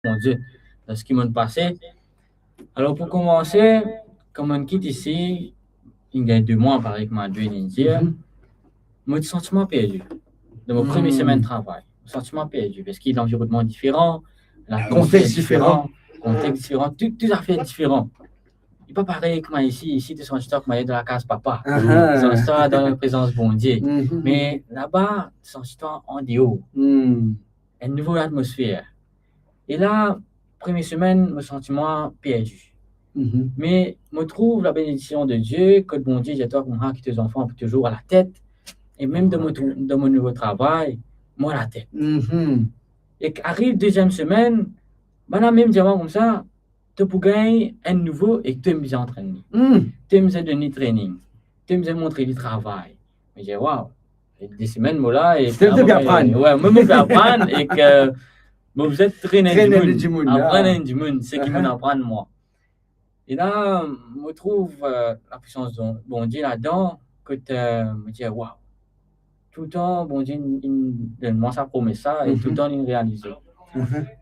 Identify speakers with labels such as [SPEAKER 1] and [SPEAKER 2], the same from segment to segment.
[SPEAKER 1] Mon Dieu, ce qui m'est passé. Alors, pour commencer, quand on quitte ici, il y a 2 mois, par avec ma deux India, mon sentiment perdu. De mon première semaine de travail, sentiment perdu, parce qu'il y a l'environnement différent, la
[SPEAKER 2] Contexte différent.
[SPEAKER 1] contexte différent, tout à fait différent. Il n'est pas pareil comme ici, tu es senti comme dans la case papa. Tu es senti dans la présence bon Dieu. Mais là-bas, tu es senti en dehors. Une nouvelle atmosphère. Et là, première semaine, mon sentiment perdu. Mais je trouve la bénédiction de Dieu, que bon Dieu, j'ai toi comme qui tes enfants toujours à la tête. Et même dans mon nouveau travail, moi à la tête. Et arrive deuxième semaine, maintenant même diamant comme ça, tu peux gagner un nouveau et tu me entraîner. Tu me donner training. Tu me montrer du travail. Mais j'ai waouh, des semaines moi là et
[SPEAKER 2] tu bien apprendre.
[SPEAKER 1] Ouais, moi je apprendre et que vous êtes traîné
[SPEAKER 2] du monde.
[SPEAKER 1] Apprendre du monde, c'est qui m'apprend moi. Et là, je trouve la puissance de bon Dieu là-dedans que tu me dis waouh. Tout le temps, bon Dieu, moi ça promet ça et tout le temps il réalise.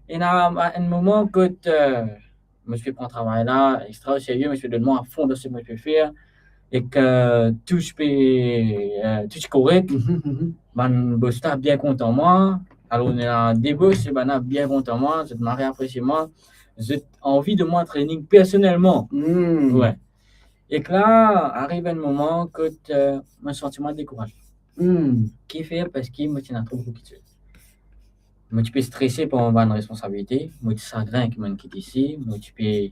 [SPEAKER 1] Et à un moment que je me suis pris un travail là, extra sérieux, je me suis donné à fond de ce que je peux faire et que tout est correct, ben, je suis bien content moi. Alors on est en débauche, ben, bien content moi, je m'arrête apprécié moi, j'ai envie de m'entraîner personnellement. Ouais. Et que là, arrive un moment que mon sentiment découragé. Qui fait parce que moi, tu n'as trop beaucoup de choses. Moi, tu peux stresser pour une responsabilité. Moi, tu chagrin qui m'a quitté ici. Moi, tu peux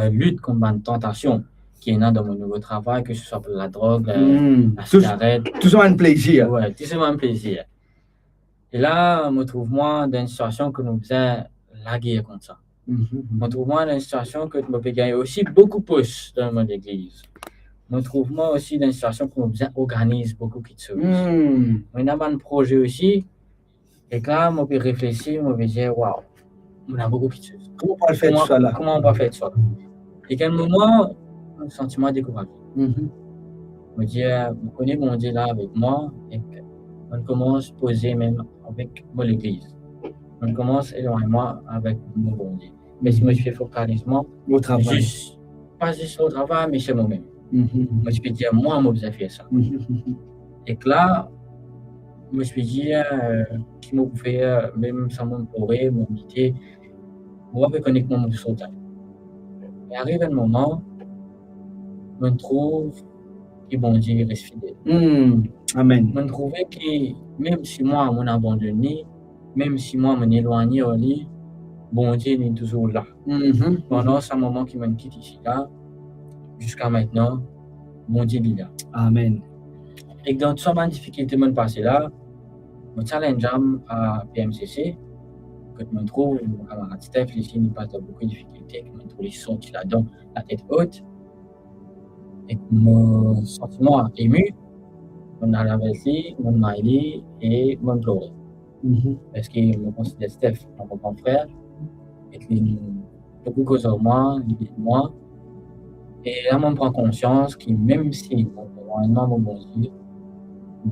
[SPEAKER 1] lutter contre une tentation qui est dans mon nouveau travail, que ce soit pour la drogue, la cigarette.
[SPEAKER 2] Tout ça un plaisir.
[SPEAKER 1] Ouais, tout ça un plaisir. Et là, je me trouve moi dans une situation que nous faisons la guerre contre ça. Je me trouve moi dans une situation que je peux gagner aussi beaucoup plus dans le monde d'église. Je me trouve moi aussi dans une situation que nous faisons organiser beaucoup de choses. On a un projet aussi. Et là, je peux réfléchir, je peux dire, waouh, on a beaucoup de choses.
[SPEAKER 2] Comment on va faire ça là?
[SPEAKER 1] Comment on va faire ça? Et quel moment, un sentiment découragé. Je me dis, je connais mon Dieu là avec moi, et on commence à poser même avec mon église. On commence à éloigner moi avec mon bon Dieu. Mais si moi je fais focalisement,
[SPEAKER 2] au travail.
[SPEAKER 1] Pas juste au travail, mais chez moi-même. Moi je peux dire, moi, je vais faire ça. Et que là, moi, je peux dire qu'il m'a fait, même sans mon pleurer, mon méditer, moi, je connais que mon sautage. Et arrive un moment, je me trouve que bon Dieu reste fidèle.
[SPEAKER 2] Amen.
[SPEAKER 1] Je me trouve que même si moi, je m'abandonne, même si moi, je m'éloigne de lui, bon Dieu est toujours là. Pendant ce moment qui me quitte ici, là, jusqu'à maintenant, bon Dieu est là.
[SPEAKER 2] Amen.
[SPEAKER 1] Et dans toute cette difficulté que je passe là, je challenge à PMCC, que je me trouve, mon camarade Steph, ici, il passe beaucoup de difficultés, que je me trouve sorti là-dedans, la tête haute, et mon sentiment ému, on a la versée, mon maïli et mon pleurer. Parce que je me considère Steph, mon grand frère, et qu'il beaucoup cause de moi, moi. Et là, on prend conscience que même si mon bon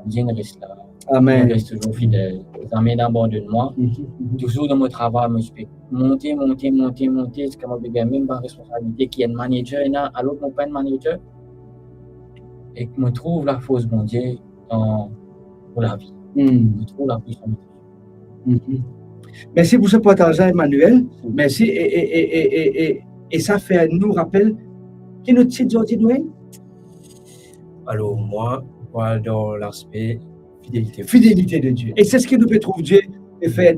[SPEAKER 1] Dieu reste là.
[SPEAKER 2] Amen.
[SPEAKER 1] Je reste toujours fidèle. Les amis d'abandon de moi. Toujours dans mon travail, je peux monter. C'est comme un même pas responsabilité qui est un manager, alors que mon pas un manager. Et que je trouve la force bon Dieu pour la vie. Je trouve la puissance de Dieu.
[SPEAKER 2] Merci pour ce partage, Emmanuel. Merci. Et ça fait nous rappel qui nous dit aujourd'hui, Dwayne?
[SPEAKER 3] Alors, moi, dans l'aspect fidélité.
[SPEAKER 2] Fidélité de Dieu. Et c'est ce qui nous peut trouver Dieu et faire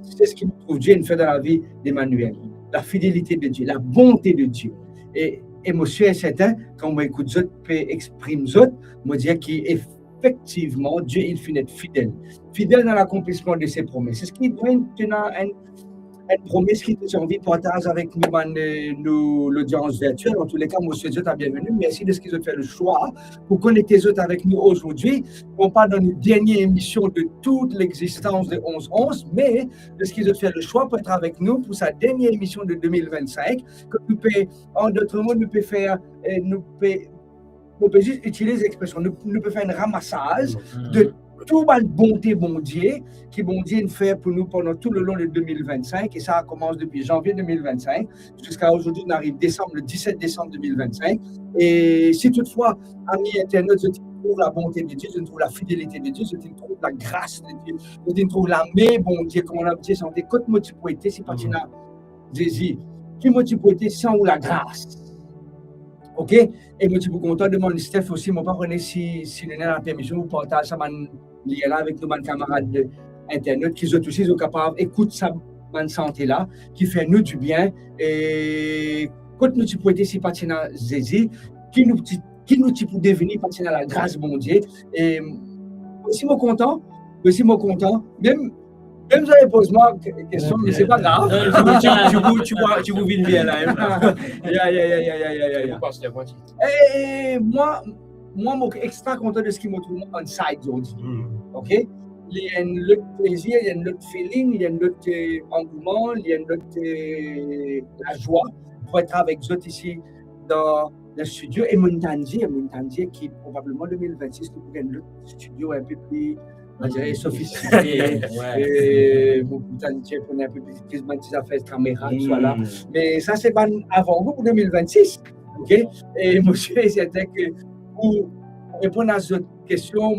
[SPEAKER 2] c'est ce qui nous trouve Dieu et fait dans la vie d'Emmanuel. La fidélité de Dieu, la bonté de Dieu. Et monsieur est certain, quand on écoute Zot, peut exprimer Zot, me dire qu'effectivement, Dieu, il finit être fidèle. Fidèle dans l'accomplissement de ses promesses. C'est ce qui doit tenir une promesse qui te envie de partager avec nous, l'audience virtuelle. En tous les cas, monsieur Zot, bienvenue. Merci de ce qu'ils ont fait le choix pour connecter Zot avec nous aujourd'hui. On parle dans une dernière émission de toute l'existence de 11-11, mais de ce qu'ils ont fait le choix pour être avec nous pour sa dernière émission de 2025. Que nous peut, en d'autres mots, nous peut faire, nous peut juste utiliser l'expression, nous peut faire un ramassage de tout la bonté bon Dieu qui bon Dieu fait pour nous pendant tout le long de 2025 et ça commence depuis janvier 2025 jusqu'à aujourd'hui on arrive le 17 décembre 2025 et si toutefois amis internautes je trouve la bonté de Dieu, je trouve la fidélité de Dieu, je trouve la grâce de Dieu, je trouve la main bon Dieu comme on a dit santé côté motivité si pas tu n'as Jésus qui motivité sans ou la grâce. OK? Et moi, je suis content de demander Steph aussi, mon partenaire, si nous avons la permission, vous partagez ça là avec nos camarades internautes qui sont aussi capables d'écouter ça, santé là, qui fait nous du bien. Et quand nous pouvons être si patina Jésus, qui nous pour devenir patina la grâce de mon Dieu. Et aussi, moi content, même si vous posez moi une question, mais c'est pas grave.
[SPEAKER 3] Tu vous viens bien là.
[SPEAKER 2] Et moi, je suis extra content de ce qui me trouve en side aujourd'hui. OK? Il y a un autre plaisir, il y a un autre feeling, il y a un autre engouement, il y a un autre la joie pour être avec vous ici dans le studio. Et Montandier qui probablement 2026, nous avons un autre studio un peu plus. On dirait sophistiqué. Et vous prenez un peu plus de affaires de caméra, tout ça là. Mais ça, c'est pas avant vous pour 2026. OK? Et monsieur, c'était que pour répondre à cette question,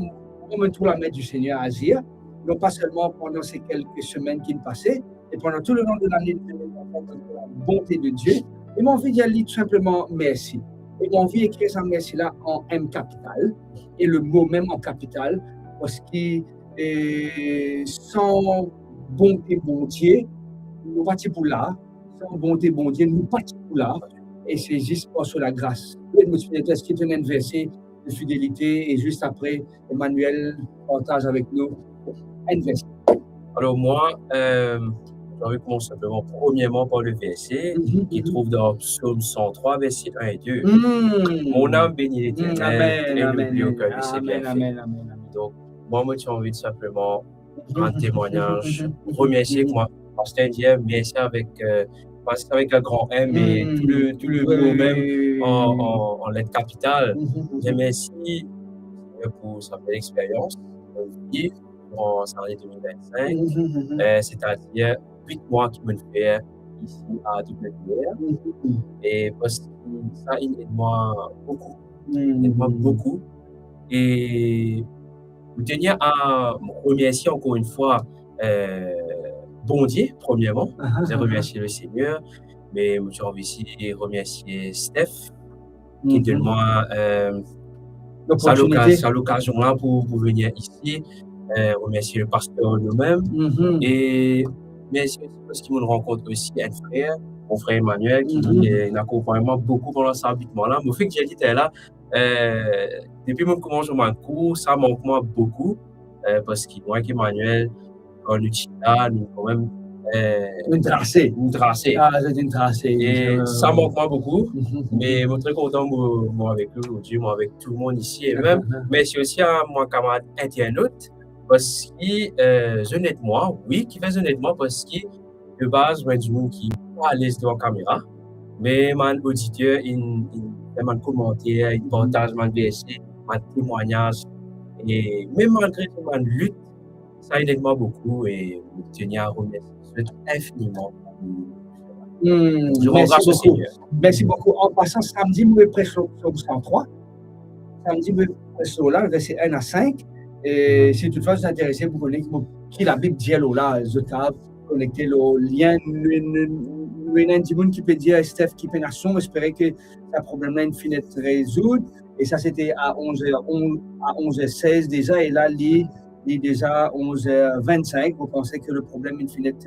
[SPEAKER 2] on me trouve la main du Seigneur à agir, non pas seulement pendant ces quelques semaines qui me passaient, et pendant tout le long de l'année 2024, la bonté de Dieu. Et mon envie d'y aller tout simplement merci. Et mon envie d'écrire ça merci là en M capital, et le mot même en capital, parce que sans bonté, bon Dieu, nous pas pour là. Sans bonté, bon Dieu, nous pas pour là. Et c'est juste pour la grâce. Est-ce qu'il y a un verset de fidélité et juste après, Emmanuel partage avec nous un verset.
[SPEAKER 3] Alors moi, j'ai envie de commencer simplement premièrement par le verset qui trouve dans Psaume 103, versets 1 et 2. Mon âme bénit l'Éternel et n'oublie aucun de ses bienfaits. Donc, moi, j'ai envie de simplement un témoignage, remercier moi, Pasteur Diem, merci avec un grand M et tout le mot même en lettres capitales. Je remercie pour sa belle expérience en année 2025, c'est-à-dire 8 mois qui me fait ici à WR. Et parce que ça, il aide moi beaucoup. Il aide moi beaucoup. Et je tenir à me remercier encore une fois bon Dieu, premièrement. Je remercie le Seigneur, mais je envie aussi de remercier Steph, qui donne moi l'occasion-là pour venir ici. Remercier le pasteur lui-même. Et merci aussi parce qu'il me rencontre aussi un frère, mon frère Emmanuel, qui m'accompagne beaucoup pendant cet habitement-là. Le fait que j'ai dit là, depuis que je commence mon cours, ça manque moi beaucoup. Parce que moi et Emmanuel, quand nous sommes quand même
[SPEAKER 2] une tracée.
[SPEAKER 3] Ah, c'est une tracée. Et ça manque moi beaucoup. Mais je suis très content moi avec eux aujourd'hui, moi avec tout le monde ici. Et même, merci aussi à mon camarade internaute. Parce que honnêtement, oui, qui fait honnêtement, parce que de base, moi, du monde qui n'est pas à l'aise devant la caméra, mais mon auditeur, il fait mon commentaire, il partage mon verset, mon témoignage, et même malgré ma lutte, ça aide moi beaucoup et je tiens à remercier infiniment. Je rends grâce au Seigneur.
[SPEAKER 2] Merci beaucoup. En passant, samedi, je vais prêcher sur 103. Samedi, je vais prêcher sur là, verset 1 à 5. Et si toutefois vous êtes intéressé, vous connaissez qui la Bible dit là, je t'ai connecté le lien, du monde qui peut dire Steph qui peut nation, j'espérais que ce problème-là une finette résoudre. Et ça c'était à 11h16 déjà, et là il est déjà 11h25. Vous pensez que le problème une finette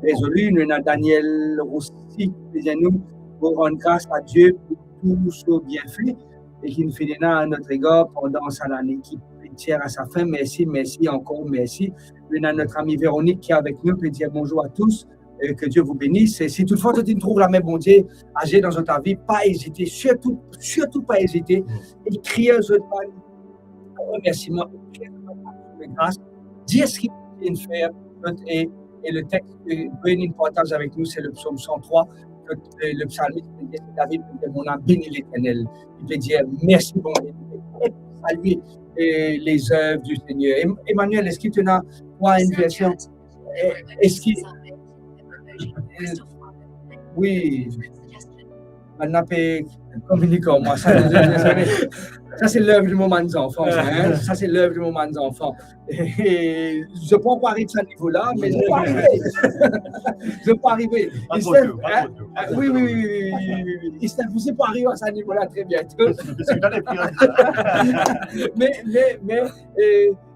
[SPEAKER 2] résolu. Nous avons Daniel aussi qui dit nous pour rendre grâce à Dieu pour tout ce bienfait et qui nous fait à notre égard pendant cette année qui à sa fin. Merci, encore merci. Nous avons notre amie Véronique qui est avec nous, peut dire bonjour à tous, que Dieu vous bénisse. Et si toutefois tu trouves la même bon Dieu agir dans ta vie, pas hésiter, surtout pas hésiter. Écrire un remerciement, écrire de grâce, dire ce qu'il vient de faire. Et le texte que Bénin partage avec nous, c'est le psaume 103. Le psalmiste peut dire, David peut dire, mon âme bénit l'Éternel. Il peut dire, merci bon Dieu. Saluer les œuvres du Seigneur. Emmanuel, est-ce que tu as une version? Est-ce qu'il... Oui. Maintenant, communiquer avec moi. Ça, c'est l'œuvre du moment des enfants. Ça, c'est l'œuvre du moment des enfants. Et je ne peux pas arriver à ce niveau-là, mais je peux arriver. Je peux arriver. Oui. Il s'est poussé pour arriver à ce niveau-là très bientôt. Mais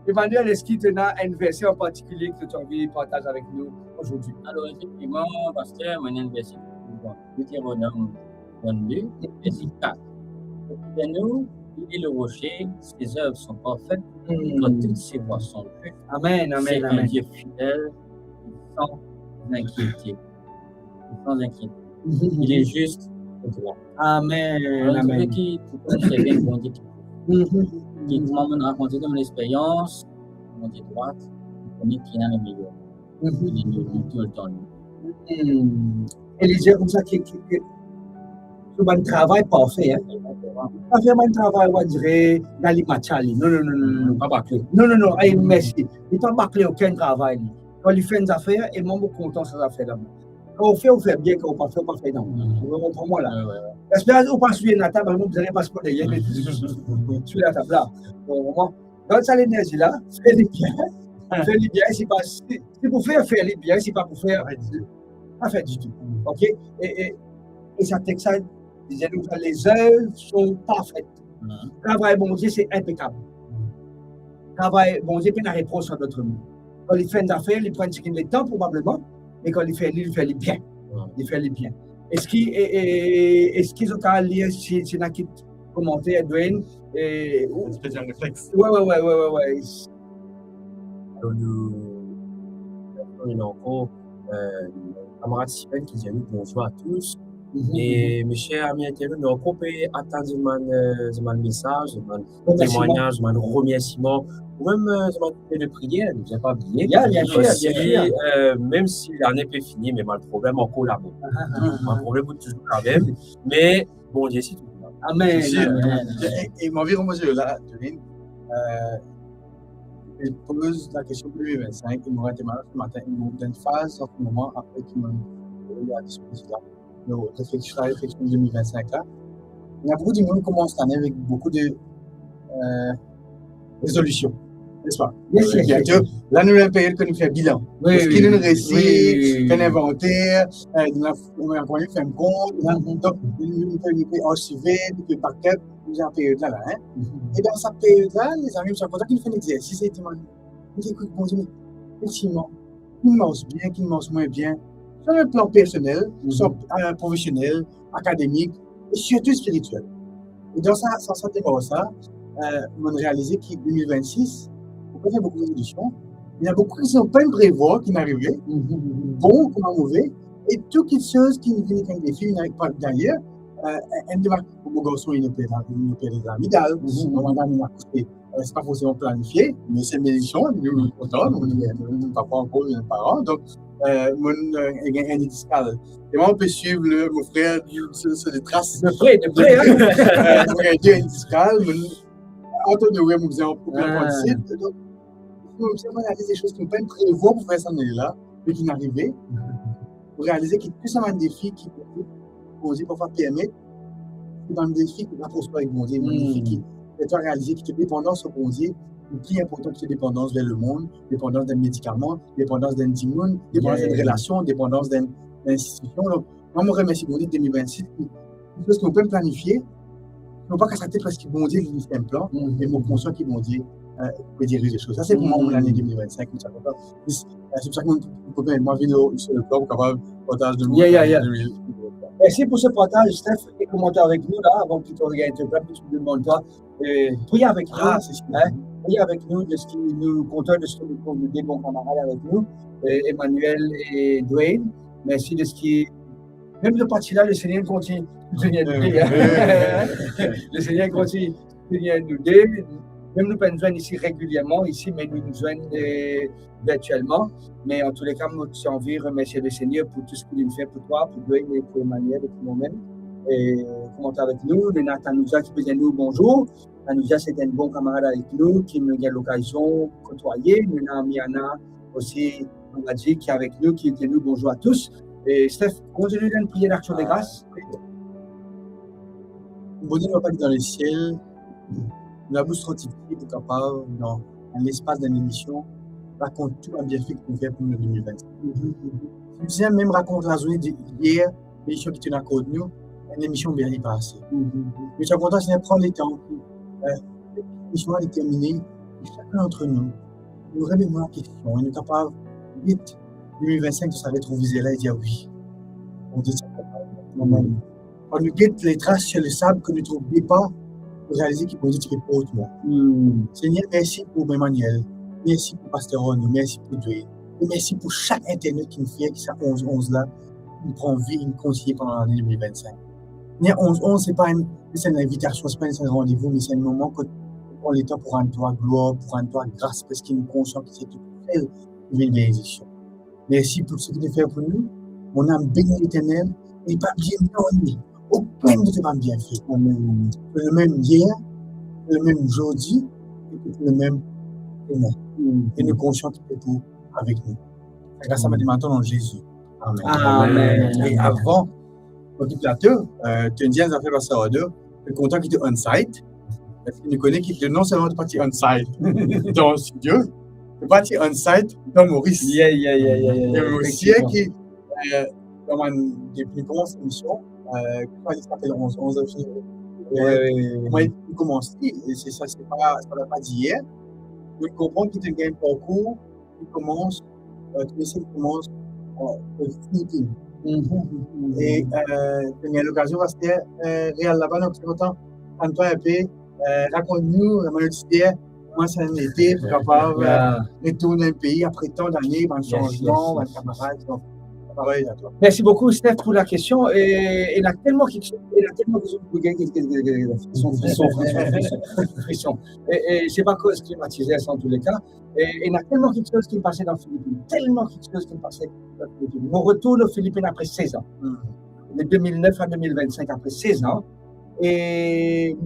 [SPEAKER 2] Emmanuel, est-ce qu'il y a une version en particulier que tu as envie de partager avec nous aujourd'hui?
[SPEAKER 1] Alors, effectivement, pasteur, mon une version Deutéronome 22, verset 4. Et nous, il est le rocher, ses œuvres sont parfaites, toutes ses voies sont justes.
[SPEAKER 2] Amen.
[SPEAKER 1] C'est un Dieu fidèle, sans inquiétude. Il est juste et droit.
[SPEAKER 2] Amen.
[SPEAKER 1] Alors, qui c'est bien bon Dieu qui m'a raconté de mon expérience, mon Dieu droite, on est qui est le meilleur. Il est nous tout le temps.
[SPEAKER 2] Et les gens comme ça qui un travail parfait. Pas vraiment un travail, on dirait, dans les matchs. Non, pas bâclé. Non, merci. Il n'est pas bâclé aucun travail. Quand il fait une affaire, il est même content de ces affaires-là. Quand on fait bien, quand on ne fait pas, fait non. Vous comprenez moi là. J'espère que vous ne suivez la table, vous n'allez pas se prendre derrière, sur la table là. Dans cette énergie-là, faites-les bien. Si vous faites les bien, si pas pour faire, pas faire du tout. OK? Et ça texte ça. Les œuvres sont parfaites. Le travail bon Dieu, c'est impeccable. travail, bon Dieu, la réponse à notre monde. Quand il fait une affaire, il prend le temps probablement, mais quand il fait les bien. Il fait les bien. Est-ce qu'ils ont qu'à lire si tu n'as qu'à commenter, Dwayne?
[SPEAKER 4] Un spécial réflexe.
[SPEAKER 2] Ouais.
[SPEAKER 3] Il y a encore camarade Steven qui dit bonjour à tous. Et mes chers amis internautes, nous avons attendu mon message, mon témoignage, mon remerciement, ou même mon de prière, ne viens pas oublier.
[SPEAKER 2] Bien sûr.
[SPEAKER 3] Même si l'année peut finir, mais le problème encore là-bas. Le problème est toujours là même, mais bon Dieu, c'est tout.
[SPEAKER 2] Amen.
[SPEAKER 4] Et mon environ monsieur là, il pose la question pour 2025, il m'aurait été malade ce matin, il m'a donné une phase en ce moment après qu'il m'a eu à disposition là. La réflexion 2025 là. Il y a beaucoup de monde qui commencent l'année avec beaucoup de résolutions, n'est-ce pas? La nouvelle période que nous faisons bilan. Ce qui nous récit, fait un inventaire, on fait un compte, donc nous faisons archiver, nous faisons paquet, nous faisons période là. Et dans cette période-là, les amis me sont contents qu'ils font un exercice et ils disent écoute, bon Dieu, mais effectivement, qui mange bien, qui mange moins bien, sur le plan personnel, sur professionnel, académique et surtout spirituel. Et dans ça, on a réalisé qu'en 2026, on fait beaucoup de résolutions. Il y a beaucoup qui ne sont pas prévoir qui n'arrivent, bon comme mauvais, et toutes les choses qui nous viennent avec des filles, n'arrivent pas d'ailleurs. Mon garçon, il opère les amygdales, mon madame, il a couché. C'est pas forcément planifié, mais c'est mes éditions, nous sommes contents, nous ne pas encore les parents. Donc, mon un discal. Et moi, on peut suivre mon frère sur les traces.
[SPEAKER 2] De près, hein?
[SPEAKER 4] Un discal, Antoine de Wem, nous faisons un programme de site. Donc, nous avons des choses qu'on peut prévoir pour faire ça là, mais qui n'arrivaient. Pour réaliser qu'il y a plus un défi qui peut parfois permettre, dans le défi qui va prospérer avec mon Dieu, un défi qui peut réaliser que la dépendance au bon Dieu est plus important que la dépendance vers le monde, dépendance d'un médicament, dépendance d'un monde, dépendance d'une relation, dépendance d'une institution. Donc, moi, je remercie mon Dieu 2026, une chose qu'on peut planifier, non pas qu'à s'arrêter parce que bon Dieu est un plan, mais mon conscient qui bon Dieu peut diriger les choses. Ça, c'est pour moi l'année 2025. C'est pour ça que moi, je viens sur le plan pour capable de partager de nous.
[SPEAKER 2] Merci pour ce partage, Steph, et commenter avec nous là, avant que tu regardes le peuple, tu me demandes toi. Priez avec nous, priez avec nous de ce qui nous contente, de ce que nous pouvons des bons camarades avec nous, Emmanuel et Dwayne. Merci de ce qui. Même de partie là, le Seigneur continue de nous aider. Le Seigneur continue de nous aider. Même nous nous joindre ici régulièrement, ici, mais nous joignons virtuellement. Mais en tous les cas, nous avons envie de remercier le Seigneur pour tout ce qu'il nous fait pour toi, pour Dwayne et pour Emmanuel et pour nous-mêmes. Et commenter avec nous. Le Nathanouja qui peut dire nous bonjour. Nathanouja, c'est un bon camarade avec nous qui nous a l'occasion de côtoyer. Nous avons Miana aussi, on a dit, qui est avec nous, qui dit nous bonjour à tous. Et Steph, continue de prier d'action de grâce.
[SPEAKER 4] Bon Dieu, nous pas dans les ciels. Nous avons sorti pour capable, dans l'espace d'une émission, raconter tout le bienfait qu'on fait pour nous 2020. Nous avons même raconté la journée d'hier, l'émission qui était à côté de nous, une émission bien passée. Je suis content de prendre le temps. L'émission est terminée. Chacun d'entre nous, nous remettons la question. Nous sommes capables, vite, 2025, de s'arrêter au visé là et dire oui. On dit ça. On nous guette les traces sur le sable que nous ne trouvions pas. Pour réaliser qu'il peut être pour toi. Seigneur, merci pour Emmanuel, merci pour Pasteur Renaud, merci pour Dieu, et merci pour chaque internet qui nous fait que ça 11 là, nous prend vie, nous conseille pendant l'année 2025. Mais 11, c'est pas une invitation, c'est pas un rendez-vous, mais c'est un moment que on est temps pour rendre toi gloire, pour rendre toi grâce, parce qu'il nous conscient que c'est tout fait une bénédiction. Merci pour ce que tu fais pour nous. Mon âme bénit l'Éternel, et pas bien donné. Aucun ne t'a pas bien fait. Le même hier, le même aujourd'hui, et le même demain. Et nous conscients qu'il est tout avec nous. Grâce à maintenant dans Jésus. Amen.
[SPEAKER 2] Amen.
[SPEAKER 4] Et avant, notre plateau, tu as dit à fait passer à deux, je suis content qu'il était on-site. Parce qu'il nous connaît qu'il était non seulement parti on-site dans le studio, mais parti on-site dans Maurice. Il y a aussi qui, depuis comment cette émission, quand il s'appelle 11 février, moi, il commence, et c'est ça, c'est pas d'hier. de comprendre qu'il y a un parcours qui commence, qui commence aux Philippines. Et il y a l'occasion parce que Réal là-bas, donc c'est content. Quand un peu, raconte-nous, la monnaie, comment ça a été pour capable de retourner le pays après tant d'années, dans le changement, dans le camarade.
[SPEAKER 2] Merci beaucoup, Steph, pour la question. Et il y a tellement quelque chose frisson. Et c'est pas cause climatisée, en tous les cas. Et il y a tellement quelque chose qui me passait dans les Philippines. Tellement quelque chose qui me passait dans les Philippines. Mon retour aux Philippines après 16 ans. De 2009 à 2025, après 16 ans. Et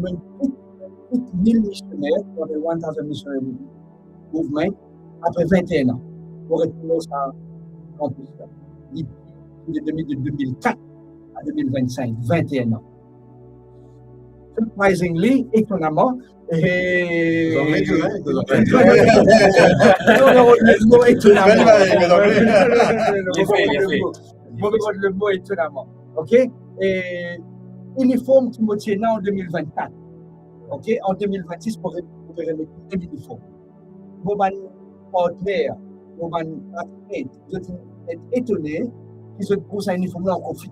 [SPEAKER 2] toute 1000 missionnaires, le 1000 Missionary Movement, après 21 ans. Pour retourner à campus. De 2004 à 2025, 21 ans. Surprisingly, étonnamment, et... Le mot étonnamment. OK? Et uniforme qui me tient en 2024. OK? En 2026, pour récupérer l'uniforme. Mon partenaire, mon partenaire, je suis étonné qu'ils se posent un uniforme là en conflit.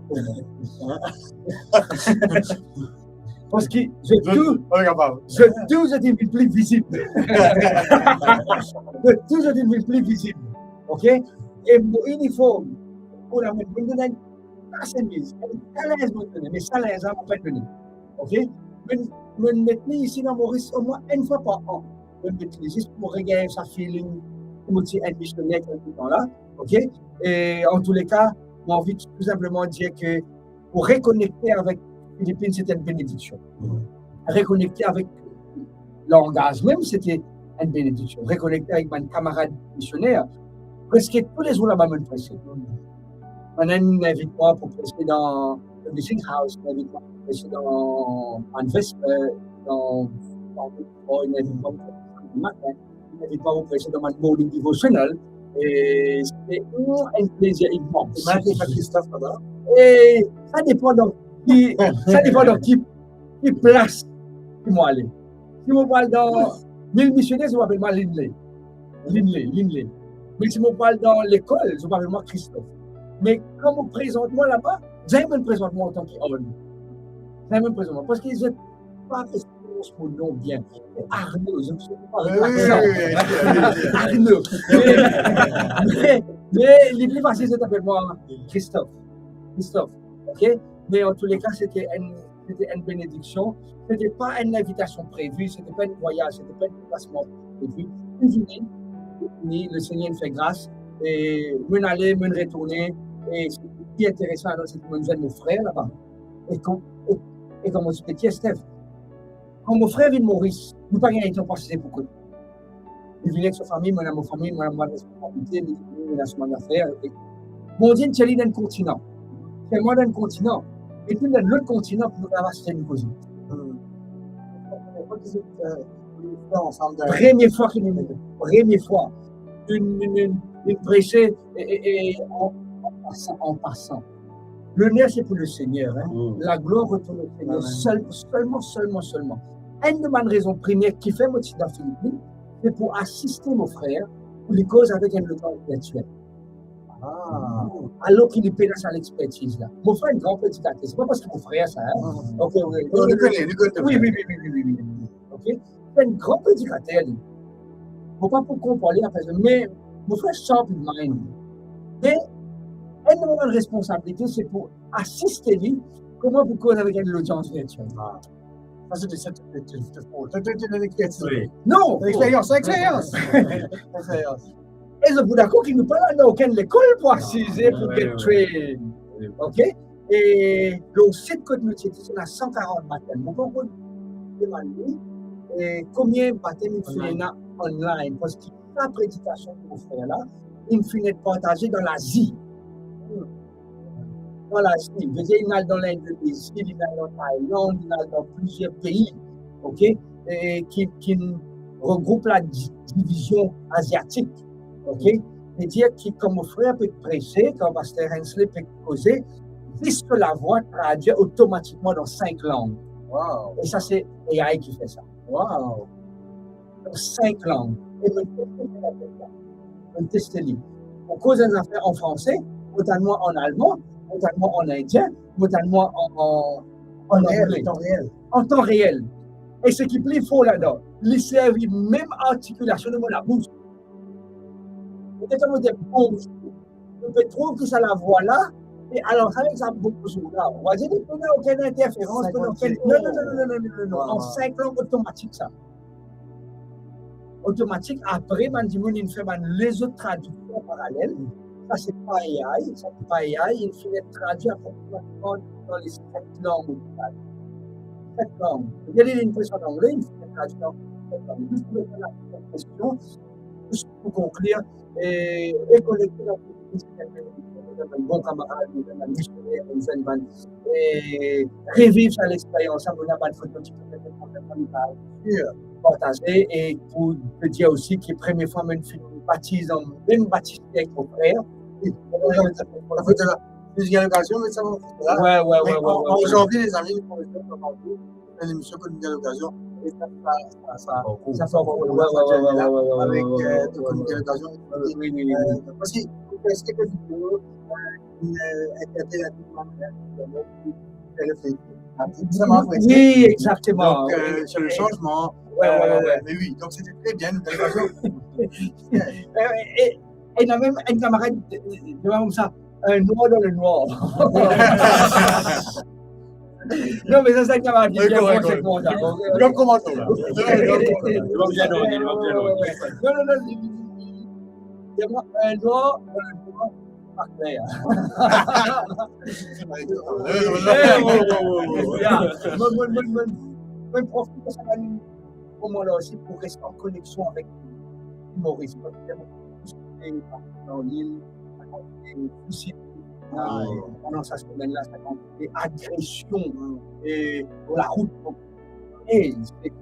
[SPEAKER 2] Parce que je tous été plus visible. Je tous été plus visible. OK? Et mon uniforme, pour la mettre, je me donne une chemise, mais ça, les gens ne vont pas donner. OK? Je me mets ici dans Maurice au moins une fois par an. Je me mets juste pour regarder sa feeling, pour me dire un missionnaire tout le temps là. OK? Et en tous les cas, j'ai envie de tout simplement dire que pour reconnecter avec les Philippines, c'était une bénédiction. Reconnecter avec langage même, c'était une bénédiction. Reconnecter avec mes camarades missionnaires, presque tous les jours là-bas me pressaient. Maintenant, ils m'invitent moi pour prêcher dans le Mission House, ils m'invitent moi pour prêcher dans Anvest, dans ils m'invitent moi pour prêcher le matin, ils m'invitent moi pour prêcher dans ma morning devotional. Et c'est un plaisir immense.
[SPEAKER 4] Et maintenant, il y a Christophe là-bas.
[SPEAKER 2] Et ça dépend de qui place qui moi aller. Si je parle dans 1000 missionnaires, je m'appelle moi Lindley. Mais si je parle dans l'école, je m'appelle moi Christophe. Mais quand on présente moi là-bas, j'aime me présenter moi en tant qu'homme. J'aime me présenter moi parce qu'ils ne pas mon nom bien. Arnaud, je ne sais pas. Arnaud. Mais les plus faciles, c'est d'appeler moi Christophe. OK? Mais en tous les cas, c'était une bénédiction. Ce n'était pas une invitation prévue, ce n'était pas un voyage, ce n'était pas un déplacement prévu. Le Seigneur me fait grâce. Et je aller, je retourner. Et ce qui est intéressant, c'est que je viens de mon frère là-bas. Et comme on se dit, Steph, quand mon frère vient de Maurice, nous n'avons pas gagné de passer pour quoi. Il vient avec sa famille, moi, ma famille, moi, ma responsabilité, moi, mon affaire. Mon Dieu, c'est dans le continent. C'est moi dans le continent. Et puis dans l'autre continent, pour nous ramasser une cause. Première fois, une prêchée en passant. L'honneur, c'est pour le Seigneur. Hein. La gloire retourne au Seigneur. Seulement. Une de mes raisons premières qui fait mon titre dans Philippines, c'est pour assister mon frère pour les causes avec un temps intellectuel. Alors qu'il est pénal à l'expertise là. Mon frère est un grand prédicateur. C'est pas parce que mon frère, ça. Hein? Ok. Oui. Ok. C'est un grand prédicateur. Il ne faut pas pour parler après ça. Mais mon frère sharp in mind. Mais une de mes responsabilités, c'est pour assister lui. Comment vous causer avec l'audience virtuelle?
[SPEAKER 4] Ça, c'est une expérience.
[SPEAKER 2] Non!
[SPEAKER 4] Expérience.
[SPEAKER 2] Et je vous d'accord qu'il nous parle dans aucune école pour assister pour get trained. OK? Et donc, cette côte nous c'est 140 baptêmes. Mon concours et combien de baptêmes il fait online? Parce que la prédication que vous faites là, il finit de partager dans l'Asie. Dans l'Asie. Je veux dire, il y a dans l'Indonésie, il y a dans Thaïlande, il y a dans plusieurs pays. OK? Et qui regroupe la division asiatique. OK? C'est-à-dire que comme mon frère peut prêcher, comme Pasteur Hensley peut causer, puisque la voix traduit automatiquement dans 5 langues.
[SPEAKER 4] Wow.
[SPEAKER 2] Et ça, c'est AI qui fait ça.
[SPEAKER 4] Wow.
[SPEAKER 2] dans 5 langues. Et me tester libre. On cause des affaires en français, notamment en allemand, notamment en indien, notamment en anglais. En temps réel. Et ce qui est plus fort là-dedans, il servent même articulation de la bouche. Peut-être qu'on dit bon, on peut trouver que ça la voix là, et alors ça ça beaucoup de choses là. On va dire qu'il n'y a aucune interférence. Non. En 5 langues automatiques ça. Automatique, après, il fait les autres traductions parallèles. Ça, c'est pas AI. Ça, c'est pas AI. Il fait traduire dans les 7 langues. 7 langues. Il y a des impressions en anglais, il fait traduire dans 7 langues. Juste pour faire la question, juste pour conclure, et connecter un bon camarade, un missionnaire, un jeune man, et revivre ça l'expérience. On n'a pas de photo qui peut être partager et pour te dire aussi que la première fois, même baptise même baptisé avec mon frère.
[SPEAKER 4] On a fait de la deuxième occasion, mais ça va.
[SPEAKER 2] Ouais.
[SPEAKER 4] En janvier, les amis, nous avons fait une émission que nous avons l'occasion. Et ça fait encore avec une délégation. Oui. Voici, est-ce que les vidéos
[SPEAKER 2] oui, exactement.
[SPEAKER 4] Donc, c'est le changement. Mais oui, donc c'était très bien, une délégation.
[SPEAKER 2] Et il y a même un camarade, comme ça, un noir dans le noir. Non, mais ça, c'est un camarade qui vient pour cette monde.
[SPEAKER 4] Comme commentaire.
[SPEAKER 2] Non. Il y a un noir dans le noir. Je profite de ça moment-là aussi pour rester en connexion avec l'humorisme. Dans l'île, pendant sa semaine-là, ça a été agression et pour la route. Et c'est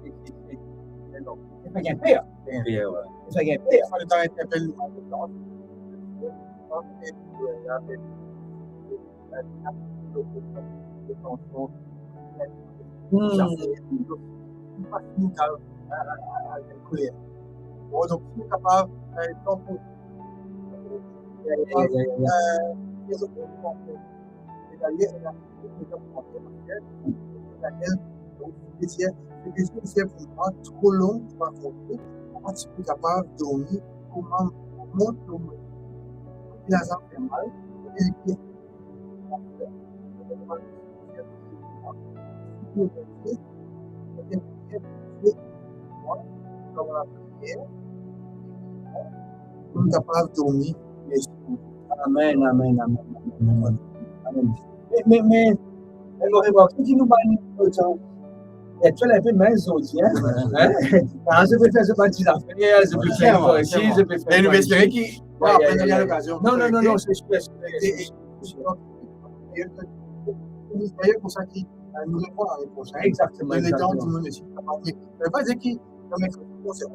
[SPEAKER 2] pas qu'un père. C'est qu'un père.
[SPEAKER 4] Il fallait être appelé. Donc, si on capable c'est pour moi trop long pour raconter. Comment tu es capable de dormir, comment dormir. Il a ça fait mal. Comme la prière, nous sommes capables de dormir.
[SPEAKER 2] Amen. Mais, on remarque qui nous parle de ça. Et tu l'as fait même aujourd'hui, hein? Je peux faire ce petit affaire, je peux faire ici, je peux faire.
[SPEAKER 4] Et nous espérons qu'il va avoir l'occasion.
[SPEAKER 2] Non, c'est super.
[SPEAKER 4] D'ailleurs, pour ça qu'il nous répond l'année prochaine.
[SPEAKER 2] Exactement.
[SPEAKER 4] Le temps du monde aussi. Ça ne veut pas dire qu'il y a mercredi 11 et 11.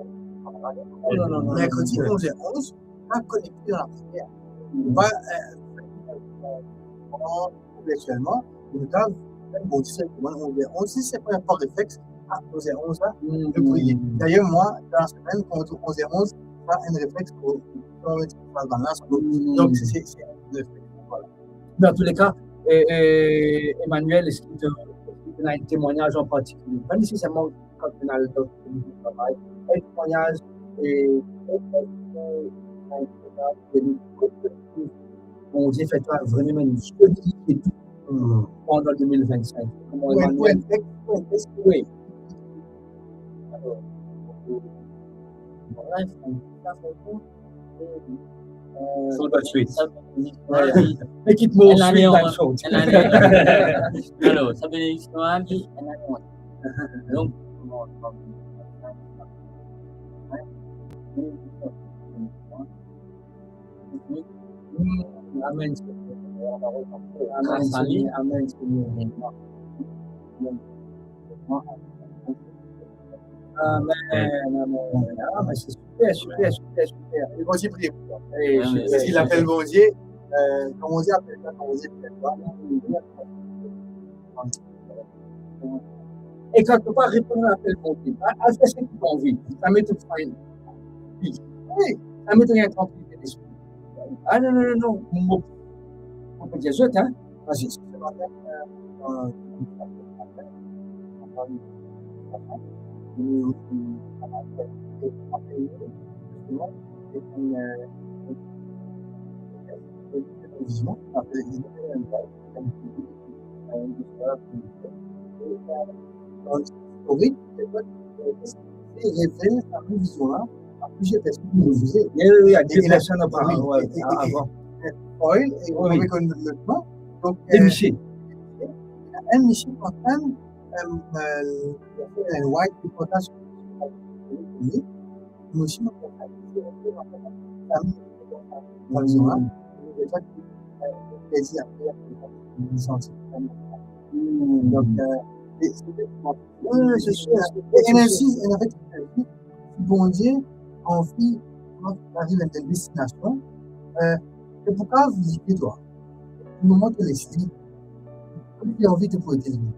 [SPEAKER 4] Non. Mercredi 11 et 11, on va connecter dans la prière. On va virtuellement, nous avons bon, tu sais, 11 et 11, si c'est pas un fort réflexe, à 11 et 11 là, de prier. D'ailleurs, moi, dans la semaine, quand on trouve 11 et 11, ça un réflexe pour mettre la balance. Donc, c'est un réflexe. Voilà.
[SPEAKER 2] Dans tous les cas, Emmanuel, est-ce qu'il y a un témoignage en particulier? Pas nécessairement quand on a le travail, un témoignage on dit fais-toi vraiment une stabilité pendant 2025. Comment Emmanuel? Oui. Alors, bref,
[SPEAKER 1] Sur la suite.
[SPEAKER 2] Mais quitte-moi au suite d'un show.
[SPEAKER 1] Alors, ça veut dire que donc,
[SPEAKER 2] Amen. Amen. Ah, mais c'est super.
[SPEAKER 4] Il va aussi prier pour toi. S'il appelle bon Dieu, quand on dit appelle ça, quand on dit peut-être pas.
[SPEAKER 2] Et quand tu vas répondre à l'appel de Dieu, à ce que tu as envie, ça met tout ça. Oui, ça met rien tranquillité d'esprit. Ah non, non, non, non. On peut dire je hein. Vas-y, c'est ce matin, historique, révèle sa vision-là à plusieurs personnes qui nous faisaient. Il y a des personnes avant. Oil, et on reconnaît maintenant. Donc, Michel. Un Michel Quentin, un white reportage Michel bon Dieu, envie d'arriver à une destination, c'est pourquoi visiter toi. Au moment de l'esprit, comme tu as envie de prêter lui.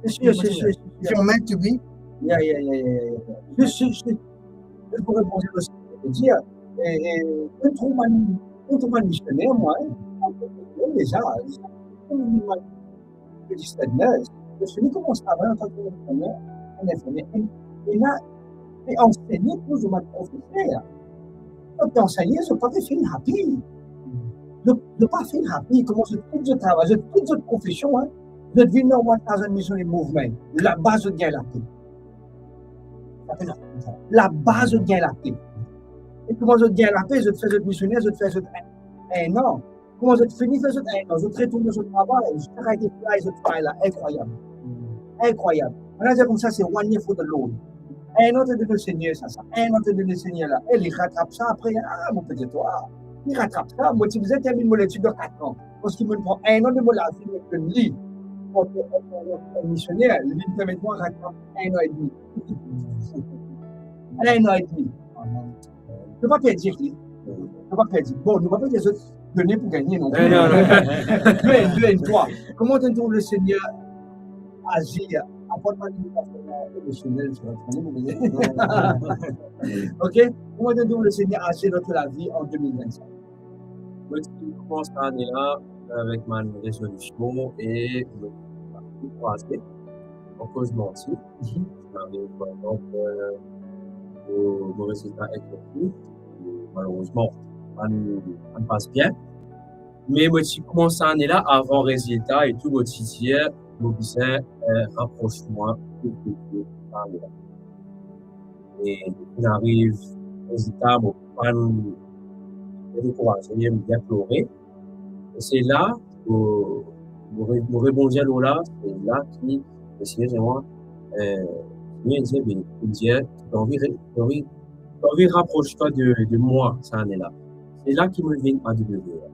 [SPEAKER 2] C'est sûr. You're meant to be. Yeah. Je pourrais poser le secret de dire, un trop missionnaire, moi, déjà, je suis comment ça va en tant que missionnaire, et là, et enseigner plus ou moins professeur. Donc, enseigner, je ne peux pas faire happy. Je ne peux pas faire happy. Comment je quitte le travail, je quitte cette profession, hein. Je deviens dans 1000 Missionary Movement. La base de gain la paix. La base de gain la paix. Et comment je gagne la paix, je te fais cette missionnaire, je te fais cette un an. Comment je te finis cette un an, je te retourne sur le travail, je te fais ce travail-là. Incroyable. Incroyable. On a dit comme ça, c'est one year for the Lord. Un autre de le Seigneur, ça. Un autre de le Seigneur, là. Et il rattrape ça après. Ah, mon petit toi. Il rattrape ça. Moi, si vous êtes terminé mon étude de 4 ans, parce qu'il me prend un an de mon la vie, je le lis. Pour un missionnaire, il me permet de rattraper 1 an et demi. 1 an et demi. Ne pas perdre. Ne pas perdre. Bon, ne pas perdre les autres données pour gagner non plus. 2 et 3. Comment entend le Seigneur agir? Apporte-moi une émotionnelle sur la OK? Comment entend le Seigneur agir dans la vie en 2025?
[SPEAKER 3] Moi, je commence cette année-là avec ma résolution et je vais croiser en cause mentir. J'arrive par exemple au résultat exécutif. Malheureusement, ça ne passe bien. Mais moi, je commence cette année-là avant résultat et tout, moi, je disais, rapproche-moi de Dieu. Et j'arrive au résultat, moi, je me décourager, je me déplorer. Et c'est là, mon rebondir là, c'est là qui, le Seigneur, c'est moi, il me dit, t'as envie rapproche-toi de moi, cette année-là. C'est là qu'il me vient à AWR.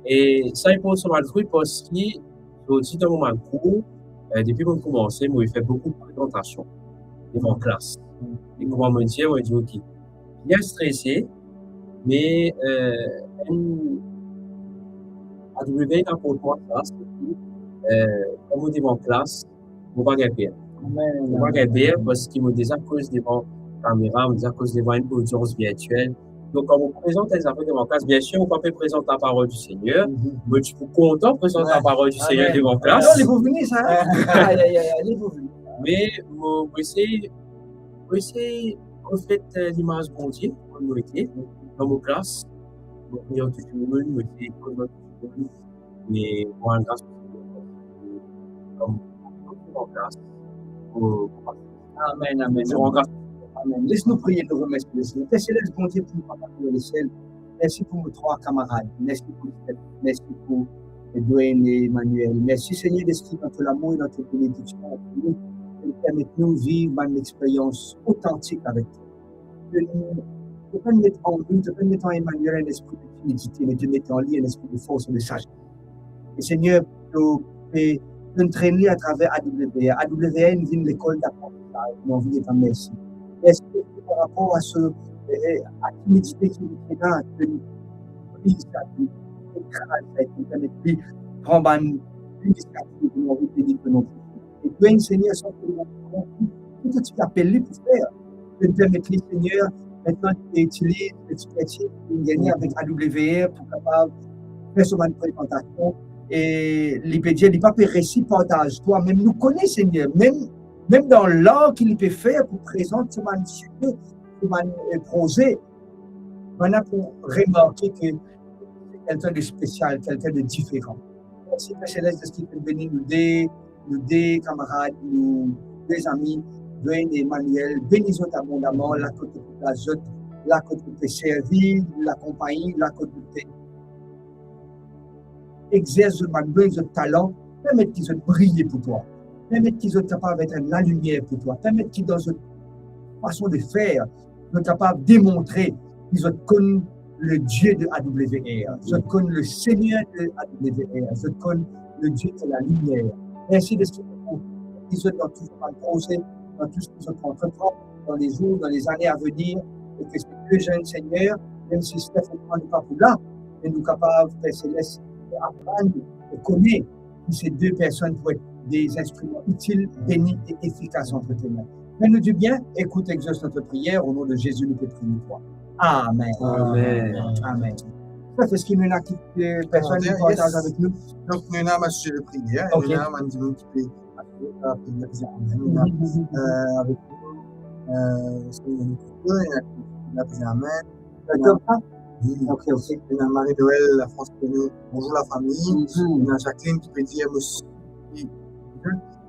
[SPEAKER 3] Et ça, il pose sur le truc parce que, aussi dans mon cours, depuis que j'ai commencé, moi, j'ai fait beaucoup de présentations devant classe. Et comment me dire, moi, je dis, OK, bien stressé, mais AWR a pour moi ça, c'est que, comme on dit en classe, on va gagner. On va gagner parce qu'il me dit à cause devant la caméra, on dit à cause devant une audience virtuelle. Donc, quand on présente les affaires devant classe, bien sûr, on ne peut pas présenter la parole du Seigneur, mais tu peux content présenter la parole du Seigneur devant classe.
[SPEAKER 2] Non, les vous venez, ça. Les vous venez.
[SPEAKER 3] Mais, moi, c'est en fait l'image bon Dieu, comme nous étions, dans nos classes. Donc, il y a tout le monde, nous étions comme mais moi, grâce comme en classe.
[SPEAKER 2] Amen. Amen. Laisse-nous prier, nous remercier le Seigneur. Père céleste, bon Dieu, pour Papa le ciel. Merci pour nos 3 camarades. Merci pour Edouin et Emmanuel. Merci Seigneur d'esprit dans l'amour et dans notre bénédiction. Permette-nous de vivre une expérience authentique avec toi. Ne pas nous mettre en nous, ne pas mettre en Emmanuel un esprit de timidité, mais de mettre en lui un esprit de force et de sagesse. Et Seigneur, nous traîner à travers AWR. AWR nous vient de l'école d'apprentissage. Nous envie d'être merci. Est-ce que par rapport à la timidité qui est là, que nous l'initiative, écrase, qui permet de prendre une initiative, nous envie de dire que nous Et puis, Seigneur, sans que tout ce que tu appelles lui pour faire. Je te permettre, Seigneur, maintenant tu utilises l'expertise pour gagner avec AWR pour capable faire son présentation. Et l'IPD, il n'est pas récit partage toi, même nous connaît, Seigneur, même dans l'art qu'il peut faire pour présenter ce sujet, ce projet, on a pour remarquer que c'est quelqu'un de spécial, quelqu'un de différent. Merci, Père Céleste, de ce qui peut venir nous des camarades, des amis, Dwayne et Emmanuel, bénissons abondamment, la côte de la jote, la côte de tes servir, la compagnie, la côte de tes exerce de talent, permettre qu'ils soient briller pour toi, permettre qu'ils soient capables d'être la lumière pour toi, permettre qu'ils dans une façon de faire, soient capables de démontrer qu'ils soient comme le Dieu de AWR, ils soient comme le Seigneur de AWR, ils soient comme le Dieu de la lumière. Merci de ce qu'ils soient dans tout ce projet, dans tout ce qu'ils sont entreprendre, dans les jours, dans les années à venir, et que ces deux jeunes seigneurs, même si Steph n'est pas pour là, mais nous capables, Père Céleste, d'apprendre et connaître que ces deux personnes pour être des instruments utiles, bénis et efficaces entre tes mains. Fais-nous du bien, écoute, exauce notre prière, au nom de Jésus, nous te prions toi. Amen.
[SPEAKER 3] Amen.
[SPEAKER 2] Amen. Ça, c'est ce qui nous a quitté, personne qui partage avec nous.
[SPEAKER 4] Donc, nous avons un sujet de prière, nous avons un petit peu qui peut la prière, Amen. Avec nous, ce qu'on a dit, Amen.
[SPEAKER 2] D'accord.
[SPEAKER 4] Ok. On a Marie-Noël, la France nous. Bonjour la famille. On a Jacqueline qui peut dire aussi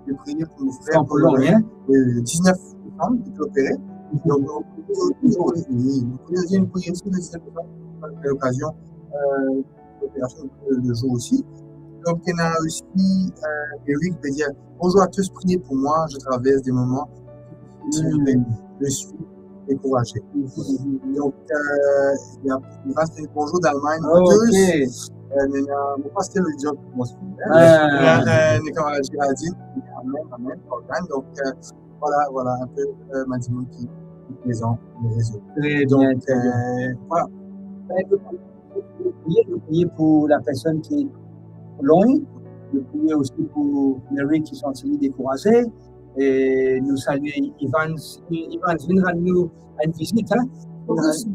[SPEAKER 4] de prier pour nos frères polonais. Le 19 décembre, qui peut opérer. Donc, nous pouvons une prière sur le 19 décembre, à l'occasion de l'opération le jour aussi. Donc, il y a aussi Eric qui peut dire bonjour à tous, priez pour moi, je traverse des moments difficiles, je suis découragé. Donc, il y a bonjour d'Allemagne à tous. Mon pasteur le dit pour moi. Nicolas Girardine, Amen. Donc, voilà un peu Madimon qui est présent dans le réseau. Donc, voilà.
[SPEAKER 2] Nous prier pour la personne qui est loin, nous prier aussi pour Mary qui sont découragés, et nous saluer Ivan viendra nous à une visite. Hein?
[SPEAKER 4] Non, c'est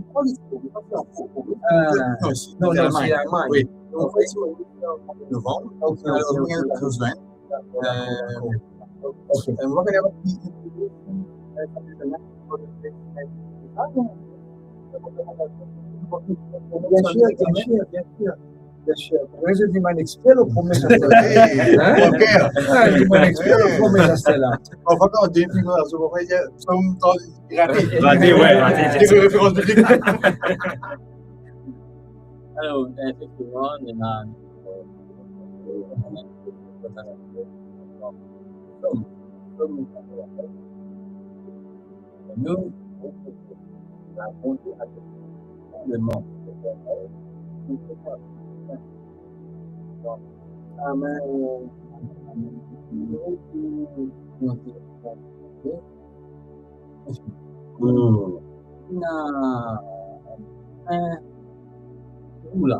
[SPEAKER 4] l'Allemagne. Oui. Donc, en novembre, on vient de rejoindre. Moi,
[SPEAKER 2] bien sûr. Réseau du Manexpert, le premier là.
[SPEAKER 4] On va encore deux films là, on va dire, sommes ratés.
[SPEAKER 3] Ratés.
[SPEAKER 1] Alors, effectivement, on a nous, la bonté à le monde. Amen. Oula.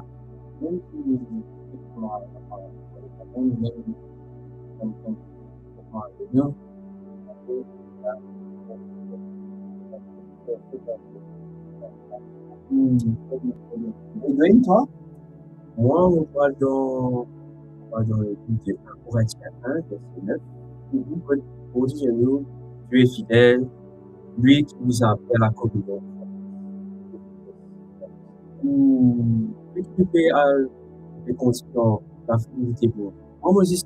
[SPEAKER 2] Et toi?
[SPEAKER 3] Moi, on va dans l'écoute pour être certain, verset 9. Pour dire nous, Dieu est fidèle, lui qui nous appelle à la communion. Lui qui fait les conditions, la fidélité pour nous. Moi, Moïse,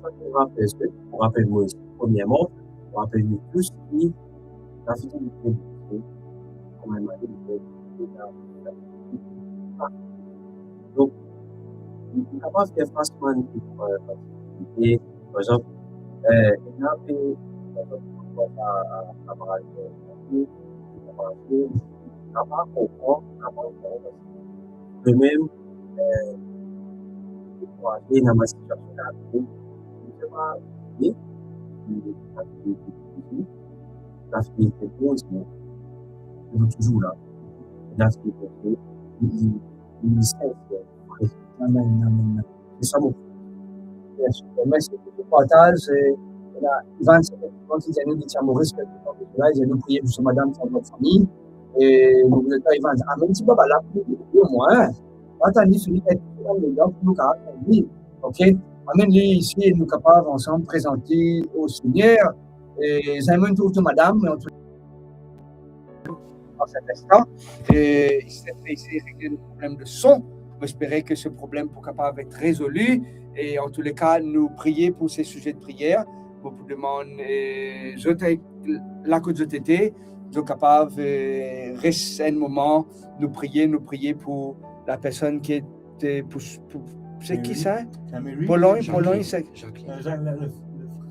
[SPEAKER 3] on rappelle Moïse, premièrement, on rappelle nous tous qui la fidélité pour Dieu, comme elle m'a dit, donc, il est capable de faire face à une facilité. Par exemple, il a fait à camarade il n'a pas comprendre, de même, il n'a pas de situation là, il ne peut pas aider, la fidélité pour Dieu, il est toujours là, la fidélité pour Dieu, il sait.
[SPEAKER 2] Amen.
[SPEAKER 3] C'est ça mon
[SPEAKER 2] merci pour le partage. Ivan, c'est quelqu'un qui nous dit à Maurice, il nous prier pour madame, pour votre famille. Et nous voulons dire, Ivan, amen, si papa là, pour moi, attendez, celui qui est le gars, pour nous, ok? Amen, ici, nous sommes capables ensemble de présenter au Seigneur. Et Simon trouve tout madame, mais on trouve dans cet instant. Et il s'est fait ici régler le problème de son. J'espérais que ce problème soit capable d'être résolu. Et en tous les cas, nous prier pour ces sujets de prière. Vous demandez, là que je t'étais, je suis capable de rester un moment, nous prier pour la personne qui était. C'est qui ça? Pologne, c'est.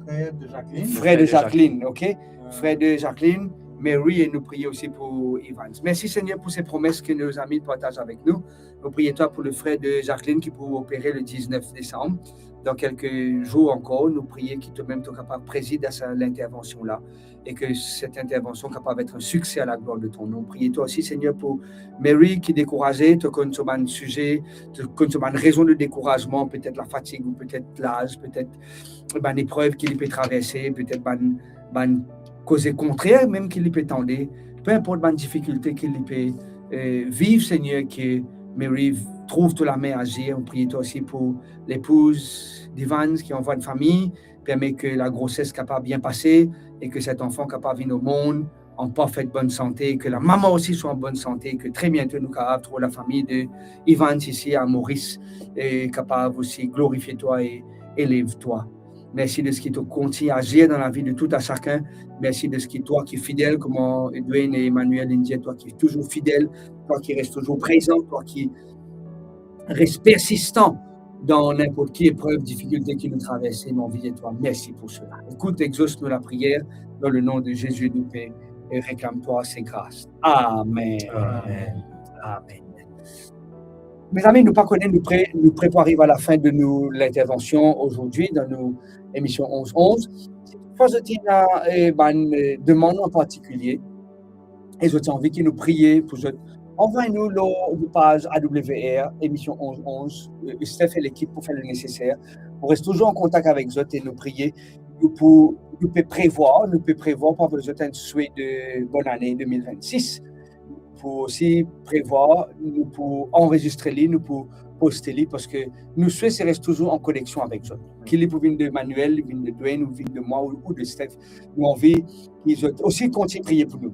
[SPEAKER 4] Le
[SPEAKER 2] frère de Jacqueline, ok? Frère de Jacqueline, Mary, et nous prions aussi pour Ivan. Merci Seigneur pour ces promesses que nos amis partagent avec nous. Nous prions toi pour le frère de Jacqueline qui pourra opérer le 19 décembre. Dans quelques jours encore, nous prions qu'il toi-même soit capable de présider à l'intervention là et que cette intervention soit capable d'être un succès à la gloire de ton nom. Priez toi aussi Seigneur pour Mary qui est découragée, tu connais un sujet, tu connais une raison de découragement, peut-être la fatigue ou peut-être l'âge, peut-être une épreuve qu'il peut traverser, peut-être une cause contraire même qu'il peut tendre, peu importe une difficulté qu'il peut vivre Seigneur, que Mary trouve toute la main à agir. On prie toi aussi pour l'épouse d'Ivan qui envoie une famille, permet que la grossesse capable bien passer et que cet enfant capable venir au monde en parfaite bonne santé, que la maman aussi soit en bonne santé, que très bientôt nous capable trouver la famille d'Ivan ici à Maurice et capable aussi glorifier toi et élève-toi. Merci de ce qui te continue à agir dans la vie de tout à chacun. Merci de ce qui toi qui est fidèle, comme Edwin et Emmanuel Indier, toi qui es toujours fidèle, toi qui restes toujours présent, toi qui reste persistant dans n'importe quelle épreuve, difficulté qui nous traverse, mon vie et toi. Merci pour cela. Écoute, exauce-nous la prière dans le nom de Jésus, nous paix et réclame-toi ses grâces. Amen. Amen. Amen. Mes amis, nous préparons à la fin de l'intervention aujourd'hui dans nos émissions 11-11. Je tiens une demande en particulier et je tiens envie que nous prions pour vous. Envoyez-nous la page AWR, émission 11-11. Steph et l'équipe pour faire le nécessaire. On reste toujours en contact avec vous et nous prier. Nous pouvons prévoir pour vous un souhait de bonne année 2026. Pour aussi prévoir, nous pour enregistrer les, nous pour poster les, parce que nous souhaitons rester toujours en connexion avec eux. Qu'il est pour venir de Manuel, venir de Dwayne, ou venir de moi, ou de Steph, nous envie qu'ils aussi continuent à prier pour nous.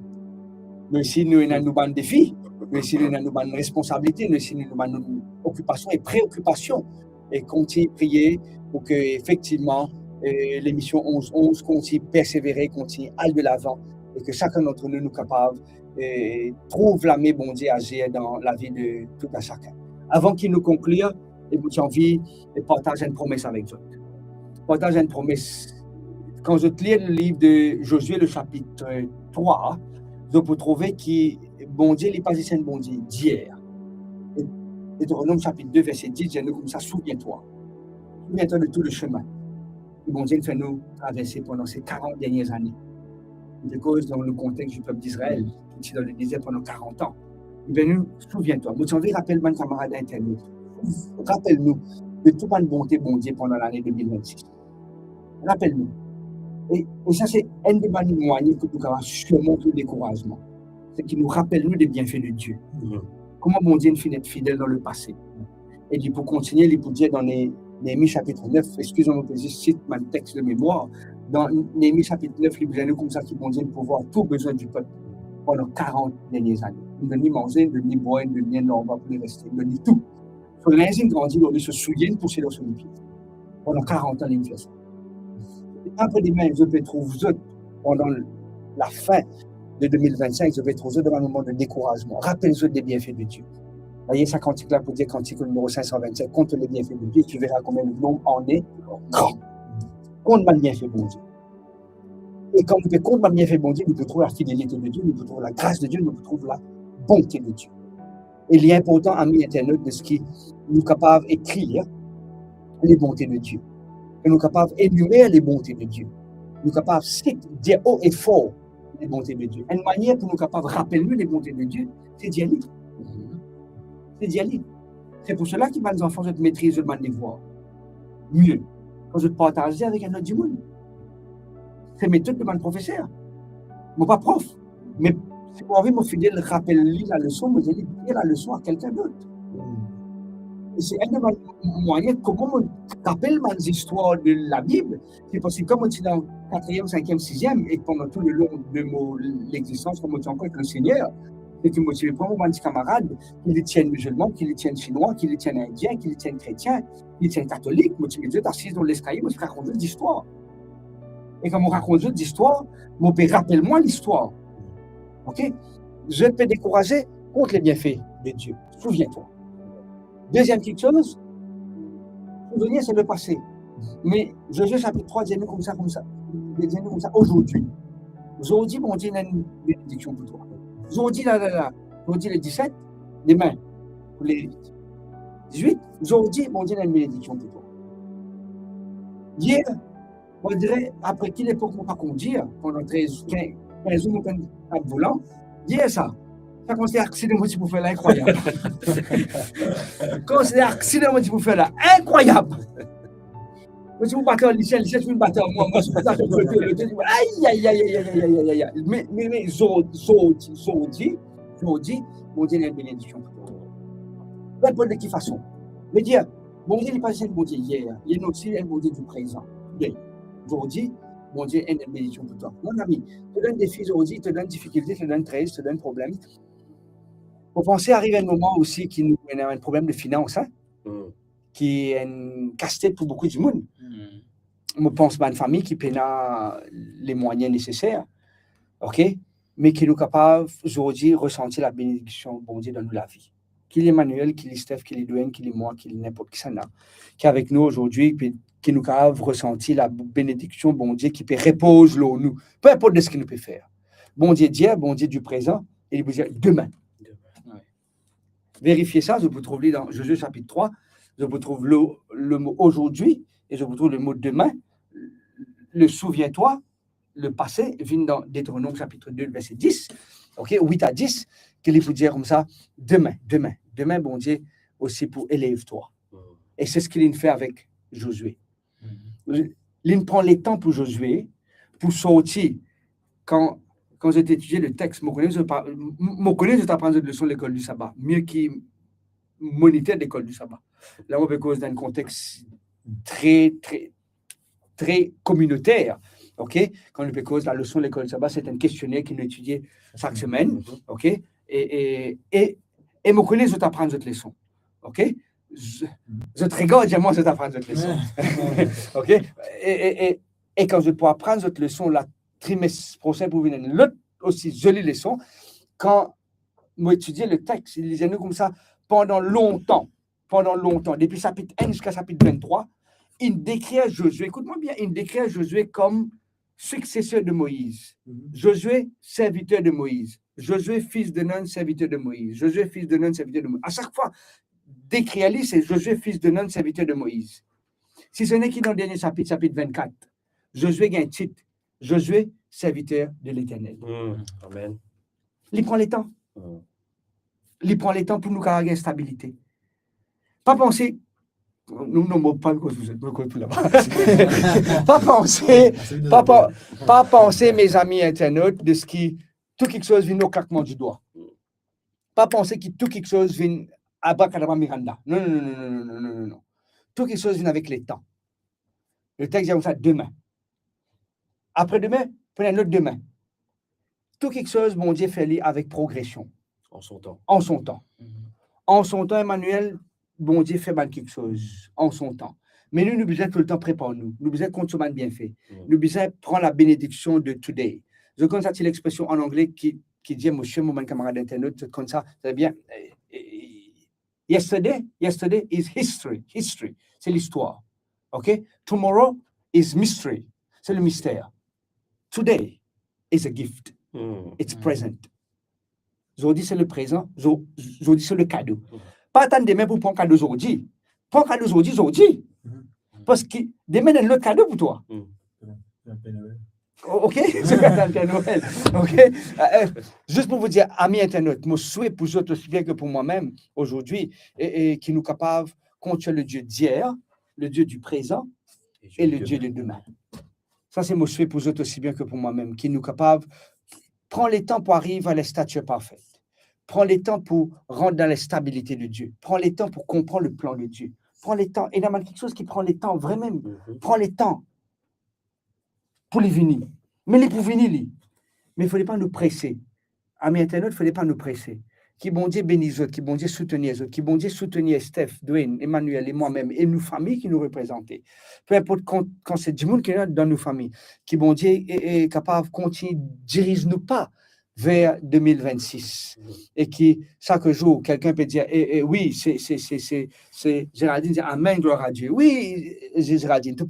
[SPEAKER 2] Nous aussi, nous avons un défi, nous aussi, nous avons une responsabilité, nous aussi, nous avons une occupation et préoccupation, et continuer à prier pour que, effectivement, l'émission 11-11 continue à persévérer, continue à aller de l'avant, et que chacun d'entre nous capable et trouve la main bon Dieu agir dans la vie de tout à chacun. Avant qu'il nous conclue, j'ai envie de partager une promesse avec vous. Partager une promesse. Quand je lis le livre de Josué, le chapitre 3, je peux trouver que bon Dieu n'est pas ici un bon Dieu d'hier. Et Deutéronome chapitre 2, verset 10, j'ai nous comme ça, souviens-toi. Souviens-toi de tout le chemin que bon Dieu fait nous traverser pendant ces 40 dernières années. De cause dans le contexte du peuple d'Israël, qui est dans le désert pendant 40 ans. Eh bien, nous, souviens-toi, vous savez, rappelle-moi, camarade Internet, rappelle-nous de toute bonne bonté, bon Dieu, pendant l'année 2026. Rappelle-nous. Et ça, c'est un des moyens que nous avons surmonté le découragement. C'est qu'il nous rappelle nous des bienfaits de Dieu. Comment bon Dieu nous être fidèle dans le passé. Et puis, pour continuer, il peut dire dans Néhémie chapitre 9, excusez-moi, je cite mon texte de mémoire. Dans Néhémie chapitre 9, il nous comme ça qui vont dire de pouvoir tout besoin du peuple pendant 40 dernières années. Nous donnons manger, nous donnons boire, nous donnons l'envoi pour les rester, nous donnons tout. Pour l'instant, grandit, nous se souviennent pour ces dans son pied. Pendant 40 ans, nous faisons ça. Après des mains, je vais trouver pendant la fin de 2025, je vais trouver devant un moment de découragement. Rappelle-vous des bienfaits de Dieu. Voyez, ça cantique là pour dire cantique numéro 527, compte les bienfaits de Dieu, tu verras combien le nombre en est grand. Compte mal bienfait bon Dieu. Et quand nous compte mal bienfait bon Dieu, nous pouvons trouver la fidélité de Dieu, nous pouvons trouver la grâce de Dieu, nous pouvons trouver la bonté de Dieu. Et il est important, amis internautes, de ce qui nous est capable d'écrire les bontés de Dieu. Et nous sommes capables d'énumérer les bontés de Dieu. Nous sommes capables de dire haut et fort les bontés de Dieu. Une manière pour nous capables de rappeler les bontés de Dieu, c'est d'y aller. C'est d'y aller. C'est pour cela que mes enfants, je maîtrise le devoir mieux. Quand je partage avec un autre du monde. C'est méthode de mon professeur. Mon pas prof. Mais si vous avez mon fidèle rappel la leçon, vous allez dire la leçon à quelqu'un d'autre. Et c'est un de mes moyens, comment on rappelle mes histoires de la Bible. C'est parce que comme on est dans 4e, 5e, 6e, et pendant tout le long de l'existence, comme on est encore avec le Seigneur, c'est que motivé pour mon camarade, qu'il les tienne musulmans, qu'il les tienne chinois, qu'il les tienne indiens, qu'il les tienne chrétiens, qu'il les tienne catholiques, motivé Dieu assis dans l'escalier, moi je raconte des histoires. Et quand on raconte des histoires, mon père rappelle-moi l'histoire. Ok? Je ne peux décourager contre les bienfaits de Dieu. Souviens-toi. Deuxième petite chose, souvenir, c'est le passé. Mais Josué chapitre 3, dis-nous comme ça, aujourd'hui. Aujourd'hui, mon Dieu, il y a une bénédiction pour toi. Aujourd'hui, aujourd'hui, les 17, demain, pour les 18, aujourd'hui, mon Dieu, il y a une bénédiction pour toi. Hier, on dirait, après quelle époque on va conduire, pendant 13, 15 jours, on va volant, hier, ça conseille accident pour faire là, incroyable. Conseille accident pour faire là, incroyable. Moi, si vous battez en lycée, je suis battu en moi, je suis battu en aïe, aïe, aïe, aïe, aïe, aïe, aïe. Mais, aujourd'hui, mon Dieu, il y a une bénédiction pour toi. Peu de quelle façon. Mais dire, mon Dieu n'est pas juste mon Dieu hier, il est aussi un bon Dieu du présent. Aujourd'hui, mon Dieu est une bénédiction pour toi. Mon ami, te donne des défis aujourd'hui, te donne difficultés, te donne stress, te donne problème. Vous pensez arriver à un moment aussi qui nous a un problème de finance, hein? Qui est un casse-tête pour beaucoup de monde. Je pense à une famille qui peine les moyens nécessaires, ok? Mais qui est capable aujourd'hui de ressentir la bénédiction bon Dieu dans la vie. Qu'il est Emmanuel, qu'il est Steph, qu'il est Dwayne, qu'il est moi, qu'il est n'importe qui ça n'a, qui est avec nous aujourd'hui, qui nous capable de ressentir la bénédiction bon Dieu qui peut reposer l'eau nous, peu importe de ce qu'il nous peut faire. Bon Dieu d'hier, bon Dieu du présent, et il vous dit demain. Vérifiez ça, je vous trouve dans Josué chapitre 3, je vous trouve le mot aujourd'hui et je vous trouve le mot demain. Le souviens-toi, le passé vient dans Deutéronome chapitre 2, verset 10, ok, 8 à 10, qu'il vous dire comme ça, demain, bon Dieu, aussi pour élève-toi. Et c'est ce qu'il fait avec Josué. Il prend les temps pour Josué, pour sortir. Quand j'ai étudié le texte, je connais, je t'apprends de leçon de l'école du sabbat, mieux qu'il moniteur de l'école du sabbat. Là, on peut cause d'un contexte très, très, très communautaire. Ok? Quand on peut cause la leçon de l'école du sabbat, c'est un questionnaire qu'il nous étudie chaque semaine. Ok? Et je connais, je t'apprends cette leçon. Ok? Je te regarde, moi, je t'apprends cette leçon. Ok? Et quand je peux apprendre cette leçon, la trimestre prochain pour venir l'autre aussi jolie leçon, quand moi étudiais le texte, il disait nous comme ça pendant longtemps, depuis chapitre 1 jusqu'à chapitre 23, il décrit Josué, écoute-moi bien, il décrit Josué comme successeur de Moïse. Josué, serviteur de Moïse. Josué, fils de Nun, serviteur de Moïse. Josué, fils de Nun, serviteur de Moïse. À chaque fois, décrit lui, c'est Josué, fils de Nun, serviteur de Moïse. Si ce n'est qu'il dans le dernier chapitre, chapitre 24, Josué gagne un titre. Josué, serviteur de l'Éternel.
[SPEAKER 3] Amen.
[SPEAKER 2] Il prend les temps. Il prend les temps pour nous carrément une stabilité. Pas penser, nous n'avons pas plus là-bas. Pas penser, mes amis internautes, de ce qui, tout quelque chose vient au claquement du doigt. Pas penser que tout quelque chose vient à Bacadabra Miranda. Non. Tout quelque chose vient avec les temps. Le texte dit comme ça, demain. Après-demain, prenez un autre demain. Tout quelque chose, mon Dieu, fait avec progression.
[SPEAKER 3] En son temps.
[SPEAKER 2] En son temps, Emmanuel, bon Dieu fait mal quelque chose. En son temps. Mais nous besoin tout le temps préparer nous. Nous besoin consommer bien fait. Nous besoin prendre la bénédiction de today. Je connais cette l'expression en anglais qui dit, monsieur, mon camarade internaute, comme ça, c'est bien. Yesterday is history. History, c'est l'histoire. OK? Tomorrow is mystery. C'est le mystère. Today is a gift. It's present. Aujourd'hui, c'est le présent. Aujourd'hui, c'est le cadeau. Pas attendre demain pour prendre cadeau aujourd'hui. Prends cadeau aujourd'hui. Parce que demain, il y a le cadeau pour toi. OK? C'est un Père Noël. OK? Juste pour vous dire, amis internautes, mon souhait pour vous aussi bien que pour moi-même aujourd'hui, et qui nous capable de continuer le Dieu d'hier, le Dieu du présent et le Dieu de demain. Ça, c'est mon souhait pour vous aussi bien que pour moi-même, qui nous capables. Prends les temps pour arriver à la stature parfaite. Prends les temps pour rentrer dans la stabilité de Dieu. Prends les temps pour comprendre le plan de Dieu. Prends les temps. Et il y a quelque chose qui prend les temps, vraiment. Prends les temps pour les venir. Mais les pour venir, mais il ne fallait pas nous presser. Amis internautes, il ne fallait pas nous presser. Qui bon Dieu bénisse autres, qui bon Dieu soutenir les autres, qui bon Dieu soutenir Steph, Dwayne, Emmanuel et moi-même et nos familles qui nous représentent. Peu importe quand c'est du monde qui est dans nos familles, qui bon Dieu est capable de continuer, dirige-nous pas vers 2026. Et qui, chaque jour, quelqu'un peut dire, oui, c'est Géraldine dit, Amen, gloire à Dieu. Oui, Géraldine, tu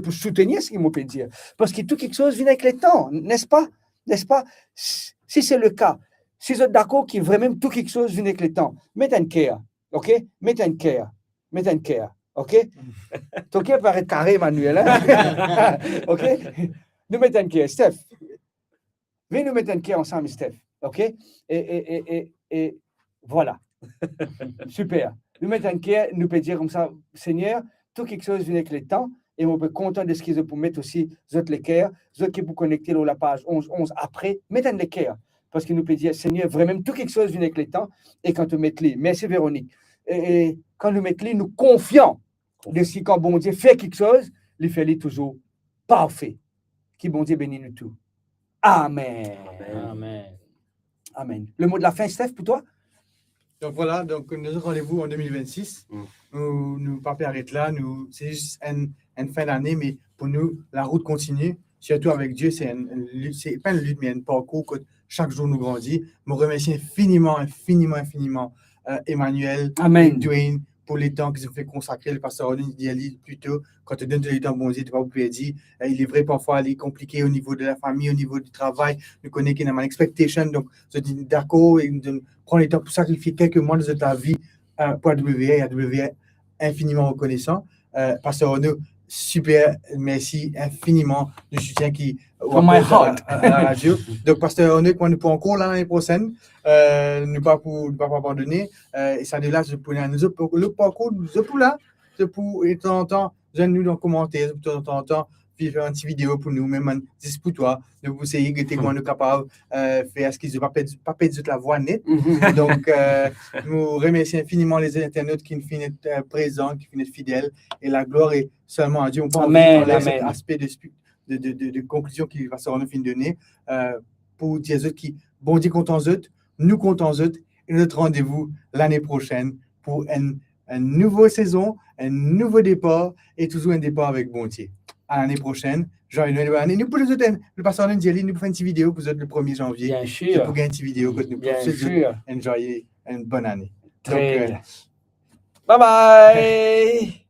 [SPEAKER 2] peux soutenir ce qu'il m'a peut dire. Parce que tout quelque chose vient avec le temps, n'est-ce pas? N'est-ce pas? Si c'est le cas, si vous êtes d'accord que vraiment tout quelque chose vient avec le temps, mettez un cœur, ok? Mettez un cœur, ok? Ton cœur paraît carré, Emmanuel, hein? Ok? Nous mettons un cœur, Steph. Viens nous mettre un cœur ensemble, Steph, ok? Et voilà. Super. Nous mettons un cœur, nous pouvons dire comme ça, Seigneur, tout quelque chose vient avec le temps, et on peut être content de ce qu'ils ont pour mettre aussi les cœurs, ceux qui vous connecter dans la page 11 après, mettez un cœur. Parce qu'il nous peut dire, Seigneur, vraiment, tout quelque chose vient avec le temps, et quand nous mettons les, merci Véronique, et quand nous mettons les, nous confions de ce quand bon Dieu fait quelque chose, il fait les toujours parfait. Qui bon Dieu bénit nous tous. Amen.
[SPEAKER 1] Amen.
[SPEAKER 2] Amen. Le mot de la fin, Steph, pour toi?
[SPEAKER 4] Donc voilà, donc nous avons rendez-vous en 2026. Nous pas arrêter là, c'est juste une fin d'année, mais pour nous, la route continue. Surtout avec Dieu, c'est pas une lutte, mais un parcours que chaque jour nous grandit. Je remercie infiniment Emmanuel,
[SPEAKER 2] Amen.
[SPEAKER 4] Dwayne, pour les temps qu'ils ont fait consacrer. Le pasteur Odin dit plus tôt, quand tu donnes les temps, bon Dieu, tu vas vous dire, il est vrai parfois, il est compliqué au niveau de la famille, au niveau du travail. Nous connaissons qu'il y a une expectation, donc je dis d'accord et de prendre le temps pour sacrifier quelques mois de ta vie pour AWR infiniment reconnaissant. Pasteur Odin, super, merci infiniment du soutien qui
[SPEAKER 2] From my heart.
[SPEAKER 4] À la radio. Donc, Pasteur Odin, nous pour encore l'année prochaine, ne pas abandonner. Et ça de là, je pour le parcours, je pour là, je pour de temps en temps, nous dans les commentaires, de temps en temps, puis faire une petite vidéo pour nous, même juste pour toi, de vous essayer de comment nous capables de faire ce qu'ils ne pas perdre la voix nette. Donc, nous remercions infiniment les internautes qui finissent présents, qui finissent fidèles, et la gloire est seulement à Dieu. On peut
[SPEAKER 2] Amen,
[SPEAKER 4] en cet aspect de conclusion qui va se rendre fin de donner pour dire aux autres qui, bon Dieu, comptons aux autres, nous comptons aux autres, et notre rendez-vous l'année prochaine pour une nouvelle saison, un nouveau départ, et toujours un départ avec bon Dieu. À l'année prochaine. Joyeux Noël, bonne année. Nous, pour les autres, le pasteur Ndiali, nous faisons une petite vidéo pour vous autres le 1er janvier.
[SPEAKER 2] Bien sûr.
[SPEAKER 4] Pour gagner une petite vidéo que nous pouvons enjoyer une bonne année.
[SPEAKER 2] Très bien. Bye bye.